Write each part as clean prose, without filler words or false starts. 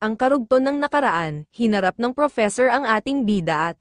Ang karugtong ng nakaraan, hinarap ng professor ang ating bida at,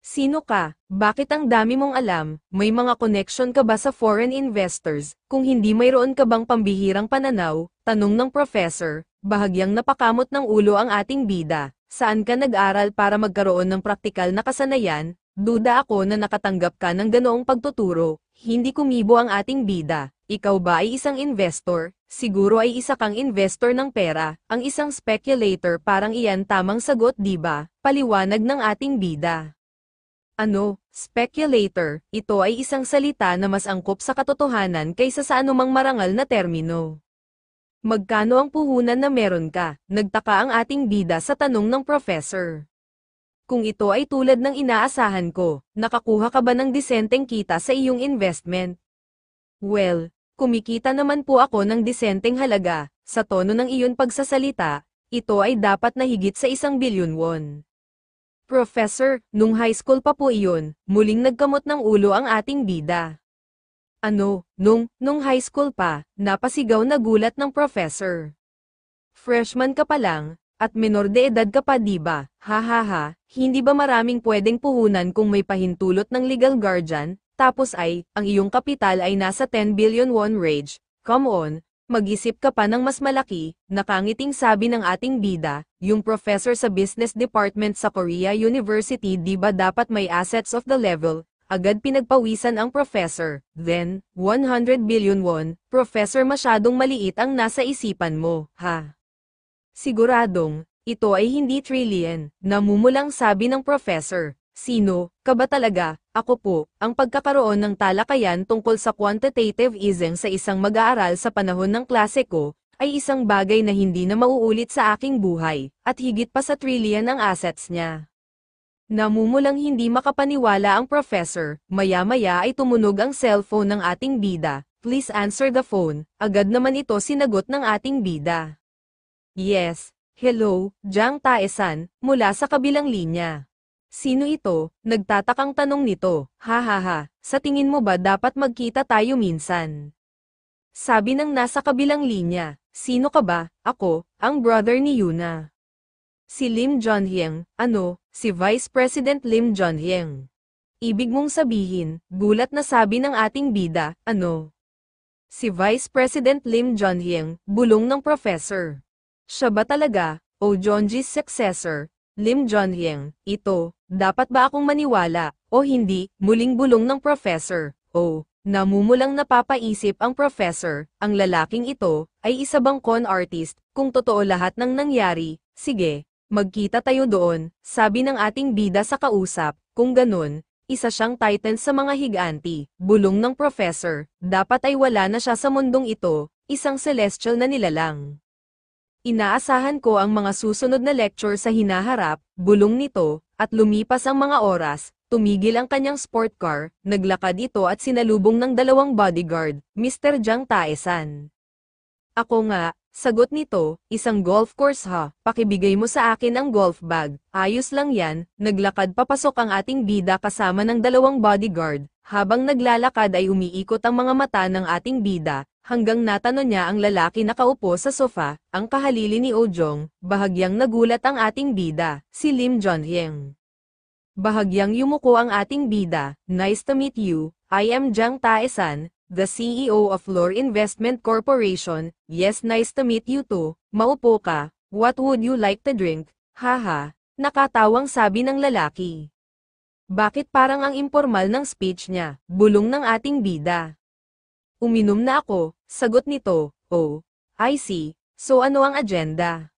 "Sino ka? Bakit ang dami mong alam? May mga connection ka ba sa foreign investors? Kung hindi mayroon ka bang pambihirang pananaw?" Tanong ng professor, bahagyang napakamot ng ulo ang ating bida. "Saan ka nag-aral para magkaroon ng praktikal na kasanayan? Duda ako na nakatanggap ka ng ganoong pagtuturo." Hindi kumibo ang ating bida. "Ikaw ba ay isang investor? Siguro ay isa kang investor ng pera, ang isang speculator, parang iyan tamang sagot, di ba?" Paliwanag ng ating bida. "Ano, speculator? Ito ay isang salita na mas angkop sa katotohanan kaysa sa anumang marangal na termino. Magkano ang puhunan na meron ka?" Nagtaka ang ating bida sa tanong ng professor. "Kung ito ay tulad ng inaasahan ko, nakakuha ka ba ng disenteng kita sa iyong investment?" "Well, kumikita naman po ako ng disenteng halaga. Sa tono ng iyon pagsasalita, ito ay dapat na higit sa 1 bilyon won." "Professor, nung high school pa po iyon." Muling nagkamot ng ulo ang ating bida. "Ano, nung high school pa?" Napasigaw na gulat ng professor. "Freshman ka pa lang, at menor de edad ka pa, di ba? Hahaha, hindi ba maraming pwedeng puhunan kung may pahintulot ng legal guardian? Tapos ay, ang iyong kapital ay nasa 10 billion won range. Come on, mag-isip ka pa ng mas malaki." Nakangiting sabi ng ating bida, "Yung professor sa business department sa Korea University, di ba dapat may assets of the level?" Agad pinagpawisan ang professor. "Then, 100 billion won, professor, masyadong maliit ang nasa isipan mo, ha? Siguradong, ito ay hindi trillion." Namumulang sabi ng professor. "Sino ka ba talaga?" "Ako po, ang pagkakaroon ng talakayan tungkol sa quantitative easing sa isang mag-aaral sa panahon ng klase ko, ay isang bagay na hindi na mauulit sa aking buhay, at higit pa sa trillion ang assets niya." Namumulang hindi makapaniwala ang professor. Maya-maya ay tumunog ang cellphone ng ating bida. "Please answer the phone." Agad naman ito sinagot ng ating bida. "Yes, hello, Jang Tae-san, mula sa kabilang linya." "Sino ito?" Nagtatakang tanong nito. "Hahaha, sa tingin mo ba dapat magkita tayo minsan?" Sabi ng nasa kabilang linya. "Sino ka ba?" "Ako, ang brother ni Yuna. Si Lim Junhyang." "Ano, si Vice President Lim Junhyang? Ibig mong sabihin," gulat na sabi ng ating bida, "ano? Si Vice President Lim Junhyang?" Bulong ng professor. "Siya ba talaga, o Jonji's successor, Lim Junhyang? Ito, dapat ba akong maniwala, o hindi?" Muling bulong ng professor. "Oh." Namumulang napapaisip ang professor, ang lalaking ito, ay isa bang con artist? Kung totoo lahat ng nangyari, sige, magkita tayo doon, sabi ng ating bida sa kausap. Kung ganun, isa siyang titan sa mga higanti. Bulong ng professor, dapat ay wala na siya sa mundong ito, isang celestial na nilalang. "Inaasahan ko ang mga susunod na lecture sa hinaharap," bulong nito, at lumipas ang mga oras. Tumigil ang kanyang sport car, naglakad ito at sinalubong ng 2 bodyguard. "Mr. Jang Tae-san." "Ako nga," sagot nito, "isang golf course ha, pakibigay mo sa akin ang golf bag." "Ayos lang yan." Naglakad papasok ang ating bida kasama ng 2 bodyguard. Habang naglalakad ay umiikot ang mga mata ng ating bida, hanggang natanong niya ang lalaki nakaupo sa sofa, ang kahalili ni Ojong. Bahagyang nagulat ang ating bida, si Lim Junhyang. Bahagyang yumuko ang ating bida. "Nice to meet you, I am Jang Tae-san, the CEO of Lore Investment Corporation." "Yes, nice to meet you too. Maupo ka. What would you like to drink?" "Haha." Nakatawang sabi ng lalaki. "Bakit parang ang impormal ng speech niya?" Bulong ng ating bida. "Uminom na ako," sagot nito. "Oh, I see. So ano ang agenda?"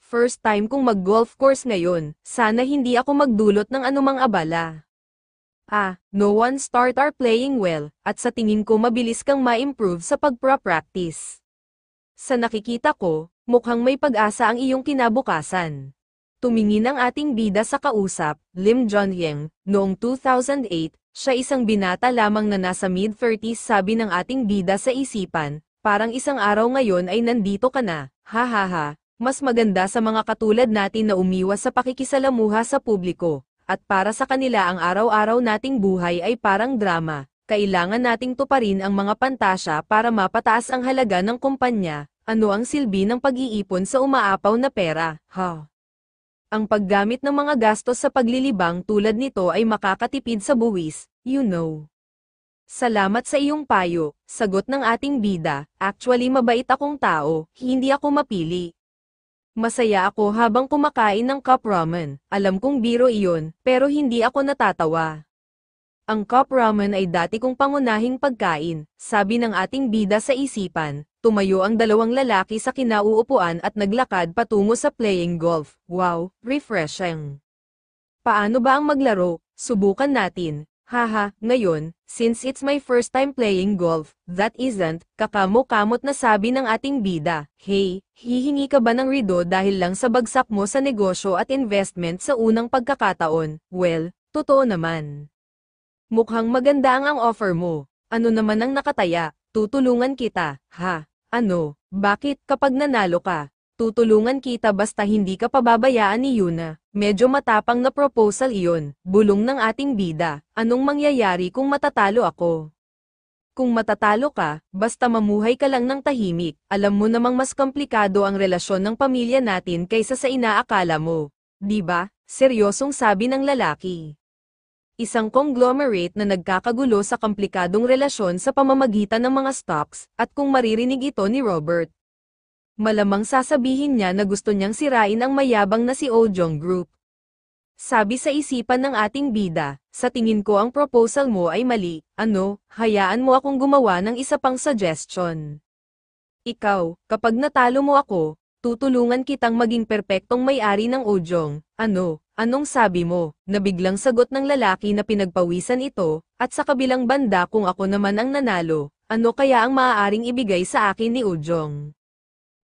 "First time kong mag-golf course ngayon, sana hindi ako magdulot ng anumang abala." "Ah, no one starter playing well, at sa tingin ko mabilis kang ma-improve sa pagpra-practice. Sa nakikita ko, mukhang may pag-asa ang iyong kinabukasan." Tumingin ang ating bida sa kausap, Lim Junhyang. Noong 2008, siya isang binata lamang na nasa mid-30s, sabi ng ating bida sa isipan. Parang isang araw ngayon ay nandito ka na. Hahaha. Mas maganda sa mga katulad natin na umiwas sa pakikisalamuha sa publiko, at para sa kanila ang araw-araw nating buhay ay parang drama. Kailangan nating tuparin ang mga pantasya para mapataas ang halaga ng kumpanya, Ano ang silbi ng pag-iipon sa umaapaw na pera, ha? Ang paggamit ng mga gastos sa paglilibang tulad nito ay makakatipid sa buwis, you know. Salamat sa iyong payo, sagot ng ating bida. Actually mabait akong tao, hindi ako mapili. Masaya ako habang kumakain ng cup ramen. Alam kong biro iyon, pero hindi ako natatawa. Ang cup ramen ay dati kong pangunahing pagkain, sabi ng ating bida sa isipan. Tumayo ang dalawang lalaki sa kinauupuan at naglakad patungo sa playing golf. Wow, refreshing. Paano ba ang maglaro? Subukan natin. Haha, ngayon, since it's my first time playing golf, that isn't, kakamo-kamot na sabi ng ating bida. Hey, hihingi ka ba ng rido dahil lang sa bagsak mo sa negosyo at investment sa unang pagkakataon? Well, totoo naman. Mukhang maganda ang offer mo. Ano naman ang nakataya? Tutulungan kita, ha? Ano, bakit kapag nanalo ka? Tutulungan kita basta hindi ka pababayaan ni Yuna. Medyo matapang na proposal iyon, bulong ng ating bida. Anong mangyayari kung matatalo ako? Kung matatalo ka, basta mamuhay ka lang ng tahimik. Alam mo namang mas komplikado ang relasyon ng pamilya natin kaysa sa inaakala mo. Di ba? Seryosong sabi ng lalaki. Isang conglomerate na nagkakagulo sa komplikadong relasyon sa pamamagitan ng mga stocks, at kung maririnig ito ni Robert, malamang sasabihin niya na gusto niyang sirain ang mayabang na si Ojong Group. Sabi sa isipan ng ating bida, sa tingin ko ang proposal mo ay mali. Ano, hayaan mo akong gumawa ng isa pang suggestion. Ikaw, kapag natalo mo ako, tutulungan kitang maging perpektong may-ari ng Ojong. Ano, anong sabi mo? Nabiglang sagot ng lalaki na pinagpawisan ito, at sa kabilang banda kung ako naman ang nanalo, ano kaya ang maaaring ibigay sa akin ni Ojong?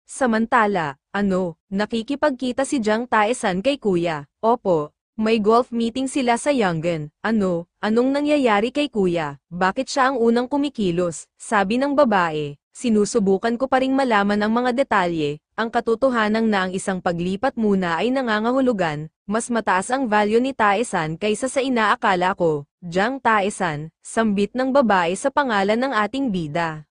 Samantala, ano, nakikipagkita si Jiang Taesan kay kuya. Opo, may golf meeting sila sa Yanggan. Ano, anong nangyayari kay kuya? Bakit siya ang unang kumikilos? Sabi ng babae, sinusubukan ko pa ring malaman ang mga detalye. Ang katotohanan na ang isang paglipat muna ay nangangahulugan, mas mataas ang value ni Taesan kaysa sa inaakala ko. Jiang Taesan, sambit ng babae sa pangalan ng ating bida.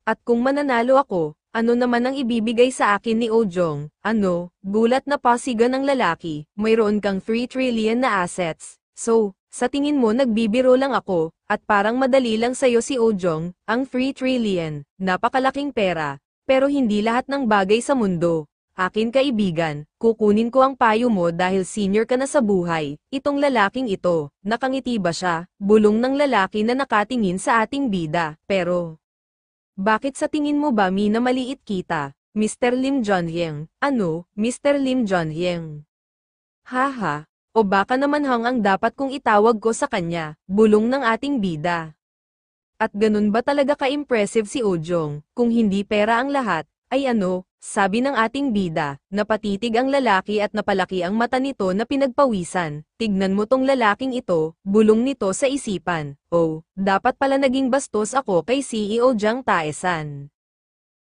At kung mananalo ako, ano naman ang ibibigay sa akin ni Ojong? Ano, gulat na pasigan ng lalaki, mayroon kang 3 trillion na assets. So, sa tingin mo nagbibiro lang ako, at parang madali lang sa'yo si Ojong, ang 3 trillion, napakalaking pera, pero hindi lahat ng bagay sa mundo. Akin kaibigan, kukunin ko ang payo mo dahil senior ka na sa buhay. Itong lalaking ito, nakangiti ba siya? Bulong ng lalaki na nakatingin sa ating bida, pero bakit sa tingin mo ba na maliit kita, Mr. Lim Jonhyang? Ano, Mr. Lim Jonhyang? Haha, o baka naman ang dapat kong itawag ko sa kanya, bulong ng ating bida. At ganun ba talaga ka-impressive si Ojong, kung hindi pera ang lahat, ay ano, sabi ng ating bida, napatitig ang lalaki at napalaki ang mata nito na pinagpawisan. Tignan mo tong lalaking ito, bulong nito sa isipan. Oh, dapat pala naging bastos ako kay CEO Jiang Taesan.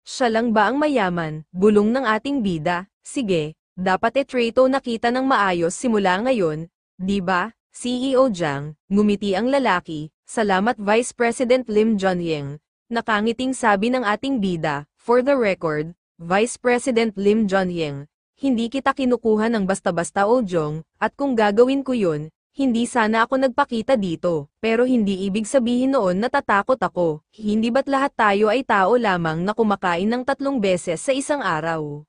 Siya lang ba ang mayaman, bulong ng ating bida? Sige, dapat etreto nakita ng maayos simula ngayon, di ba? CEO Jiang, ngumiti ang lalaki. Salamat Vice President Lim Jonhyang. Nakangiting sabi ng ating bida, for the record, Vice President Lim Jonhyang, hindi kita kinukuha ng basta-basta Ojong, at kung gagawin ko yun, hindi sana ako nagpakita dito, pero hindi ibig sabihin noon natatakot ako. Hindi ba't lahat tayo ay tao lamang na kumakain ng 3 beses sa isang araw?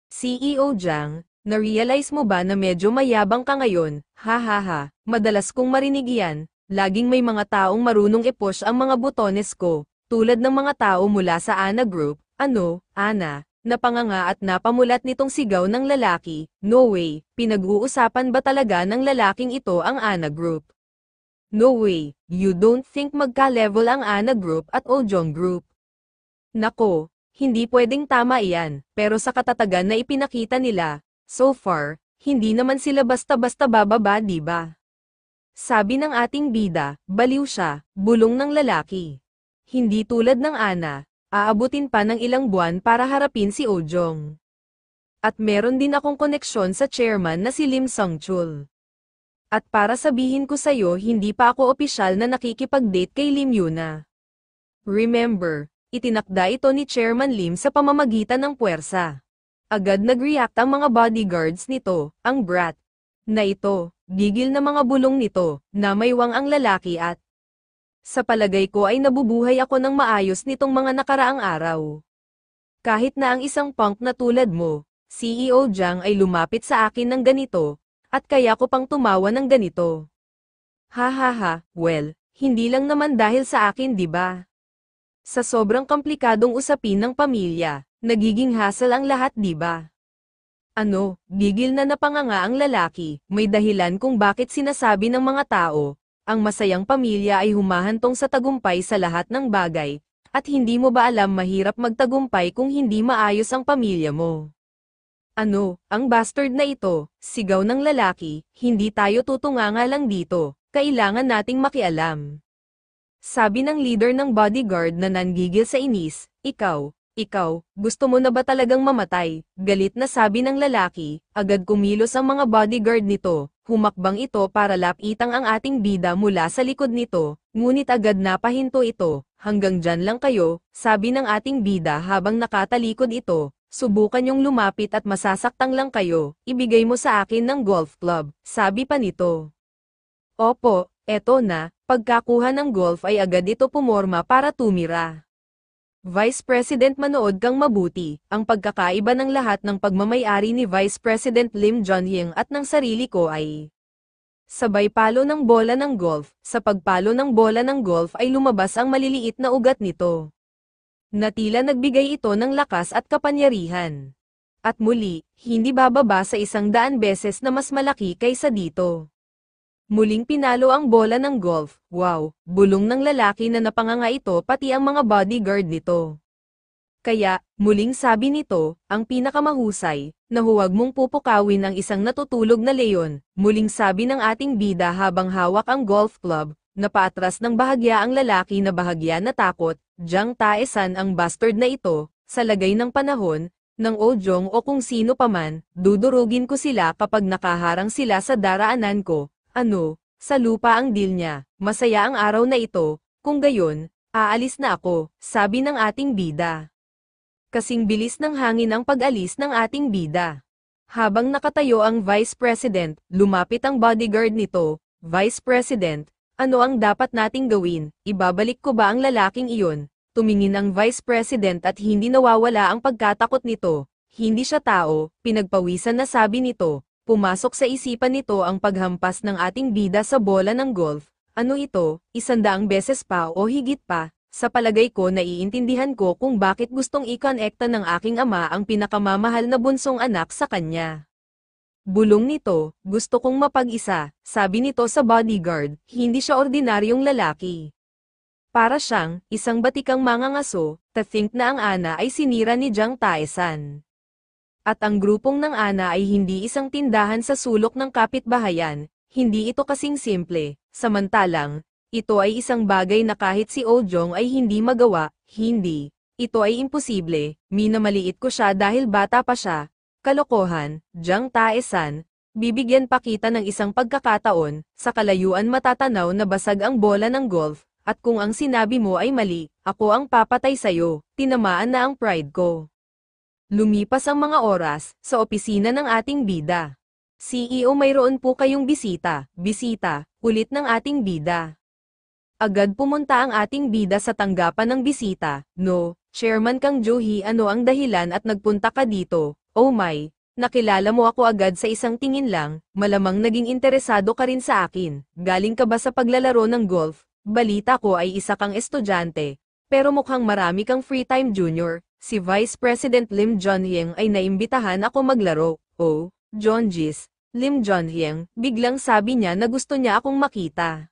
CEO Jiang, na-realize mo ba na medyo mayabang ka ngayon? Hahaha, madalas kong marinig yan, laging may mga taong marunong i-push ang mga butones ko, tulad ng mga tao mula sa Ana Group. Ano, Ana, napanganga at napamulat nitong sigaw ng lalaki. No way, pinag-uusapan ba talaga ng lalaking ito ang Ana Group? No way, you don't think magka-level ang Ana Group at Ojong Group? Nako, hindi pwedeng tama iyan, pero sa katatagan na ipinakita nila, so far, hindi naman sila basta-basta bababa diba? Sabi ng ating bida, baliw siya, bulong ng lalaki. Hindi tulad ng Ana, aabutin pa ng ilang buwan para harapin si Ojong. At meron din akong koneksyon sa chairman na si Lim Songchul. At para sabihin ko sa'yo hindi pa ako opisyal na nakikipag-date kay Lim Yuna. Remember, Itinakda ito ni Chairman Lim sa pamamagitan ng puwersa. Agad nag-react ang mga bodyguards nito, ang brat na ito, gigil na mga bulong nito, na may wang ang lalaki at sa palagay ko ay nabubuhay ako ng maayos nitong mga nakaraang araw. Kahit na ang isang punk na tulad mo, CEO Jiang ay lumapit sa akin ng ganito, at kaya ko pang tumawa ng ganito. Ha, well, hindi lang naman dahil sa akin, di ba? Sa sobrang komplikadong usapin ng pamilya, nagiging hassle ang lahat, di ba? Ano, gigil na napanganga ang lalaki, may dahilan kung bakit sinasabi ng mga tao, ang masayang pamilya ay humahantong sa tagumpay sa lahat ng bagay, at hindi mo ba alam mahirap magtagumpay kung hindi maayos ang pamilya mo? Ano, ang bastard na ito, sigaw ng lalaki, hindi tayo tutunganga lang dito, kailangan nating makialam. Sabi ng leader ng bodyguard na nanggigil sa inis, ikaw, gusto mo na ba talagang mamatay? Galit na sabi ng lalaki, agad kumilos ang mga bodyguard nito, humakbang ito para lapitang ang ating bida mula sa likod nito, ngunit agad napahinto ito, hanggang dyan lang kayo, sabi ng ating bida habang nakatalikod ito, subukan niyong lumapit at masasaktang lang kayo, ibigay mo sa akin ng golf club, sabi pa nito. Opo, eto na, pagkakuha ng golf ay agad ito pumorma para tumira. Vice President manood kang mabuti, ang pagkakaiba ng lahat ng pagmamayari ni Vice President Lim Junhyang at ng sarili ko ay sabay palo ng bola ng golf, sa pagpalo ng bola ng golf ay lumabas ang maliliit na ugat nito. Na tila nagbigay ito ng lakas at kapangyarihan. At muli, hindi bababa sa 100 beses na mas malaki kaysa dito. Muling pinalo ang bola ng golf, wow, bulong ng lalaki na napanganga ito pati ang mga bodyguard nito. Kaya, muling sabi nito, ang pinakamahusay, na huwag mong pupukawin ang isang natutulog na leon, muling sabi ng ating bida habang hawak ang golf club, na paatras ng bahagya ang lalaki na bahagya natakot, Jiang Taesan ang bastard na ito, sa lagay ng panahon, ng Ojong o kung sino paman, dudurugin ko sila kapag nakaharang sila sa daraanan ko. Ano, sa lupa ang deal niya, masaya ang araw na ito, kung gayon, aalis na ako, sabi ng ating bida. Kasing bilis ng hangin ang pag-alis ng ating bida. Habang nakatayo ang Vice President, lumapit ang bodyguard nito, Vice President, ano ang dapat nating gawin, ibabalik ko ba ang lalaking iyon? Tumingin ang Vice President at hindi nawawala ang pagkatakot nito, hindi siya tao, pinagpawisan na sabi nito. Pumasok sa isipan nito ang paghampas ng ating bida sa bola ng golf. Ano ito, 100 beses pa o higit pa? Sa palagay ko naiintindihan ko kung bakit gustong ikonekta ng aking ama ang pinakamamahal na bunsong anak sa kanya. Bulong nito, gusto kong mapag-isa, sabi nito sa bodyguard, hindi siya ordinaryong lalaki. Para siyang, isang batikang mangangaso, to think na ang ana ay sinira ni Jiang Taesan. At ang grupong ng ana ay hindi isang tindahan sa sulok ng kapitbahayan, hindi ito kasing simple, samantalang, ito ay isang bagay na kahit si Ojong ay hindi magawa, hindi, ito ay imposible, minamaliit ko siya dahil bata pa siya, kalokohan, Jiang Taesan, bibigyan pa kita ng isang pagkakataon, sa kalayuan matatanaw na basag ang bola ng golf, at kung ang sinabi mo ay mali, ako ang papatay sayo, tinamaan na ang pride ko. Lumipas ang mga oras, sa opisina ng ating bida. CEO mayroon po kayong bisita, ulit ng ating bida. Agad pumunta ang ating bida sa tanggapan ng bisita, no, Chairman Kang Johi ano ang dahilan at nagpunta ka dito, oh my, nakilala mo ako agad sa isang tingin lang, malamang naging interesado ka rin sa akin, galing ka ba sa paglalaro ng golf, balita ko ay isa kang estudyante, pero mukhang marami kang free time junior. Si Vice President Lim Junhyang ay naimbitahan ako maglaro. Oh, Jonjis, Lim Junhyang, biglang sabi niya na gusto niya akong makita.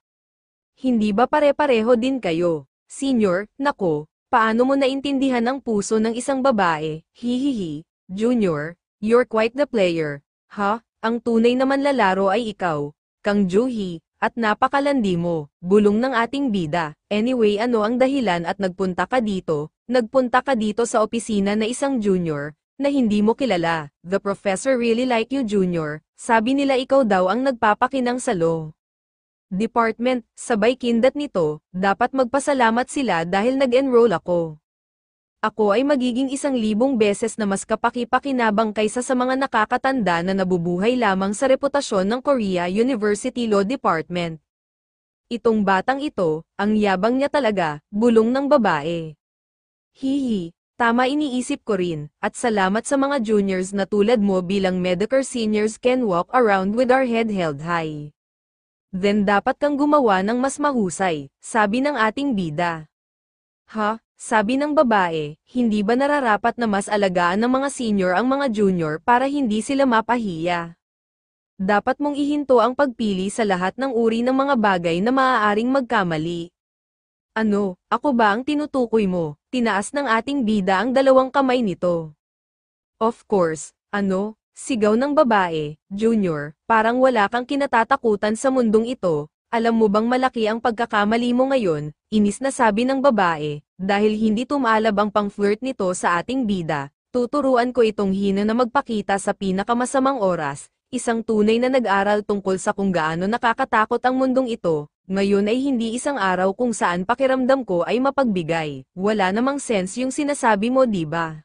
Hindi ba pare-pareho din kayo? Senior, nako, paano mo naintindihan ang puso ng isang babae? Hihihi, Junior, you're quite the player. Ha? Ang tunay naman lalaro ay ikaw, Kang Johi, at napakalandi mo, bulong ng ating bida. Anyway ano ang dahilan at nagpunta ka dito? Nagpunta ka dito sa opisina na isang junior, na hindi mo kilala. The professor really like you junior, sabi nila ikaw daw ang nagpapakinang sa law department, sabay kindat nito, dapat magpasalamat sila dahil nag-enroll ako. Ako ay magiging 1,000 beses na mas kapaki-pakinabang kaysa sa mga nakakatanda na nabubuhay lamang sa reputasyon ng Korea University Law Department. Itong batang ito, ang yabang niya talaga, bulong ng babae. Hihi, tama iniisip ko rin, at salamat sa mga juniors na tulad mo bilang Medicare seniors can walk around with our head held high. Then dapat kang gumawa ng mas mahusay, sabi ng ating bida. Ha? Sabi ng babae, hindi ba nararapat na mas alagaan ng mga senior ang mga junior para hindi sila mapahiya? Dapat mong ihinto ang pagpili sa lahat ng uri ng mga bagay na maaaring magkamali. Ano, ako ba ang tinutukoy mo? Tinaas ng ating bida ang 2 kamay nito. Of course, ano? Sigaw ng babae, Junior, parang wala kang kinatatakutan sa mundong ito. Alam mo bang malaki ang pagkakamali mo ngayon, inis na sabi ng babae, dahil hindi tumalab ang pang-flirt nito sa ating bida, tuturuan ko itong hino na magpakita sa pinakamasamang oras, isang tunay na nag-aral tungkol sa kung gaano nakakatakot ang mundong ito, ngayon ay hindi isang araw kung saan pakiramdam ko ay mapagbigay, wala namang sense yung sinasabi mo, diba?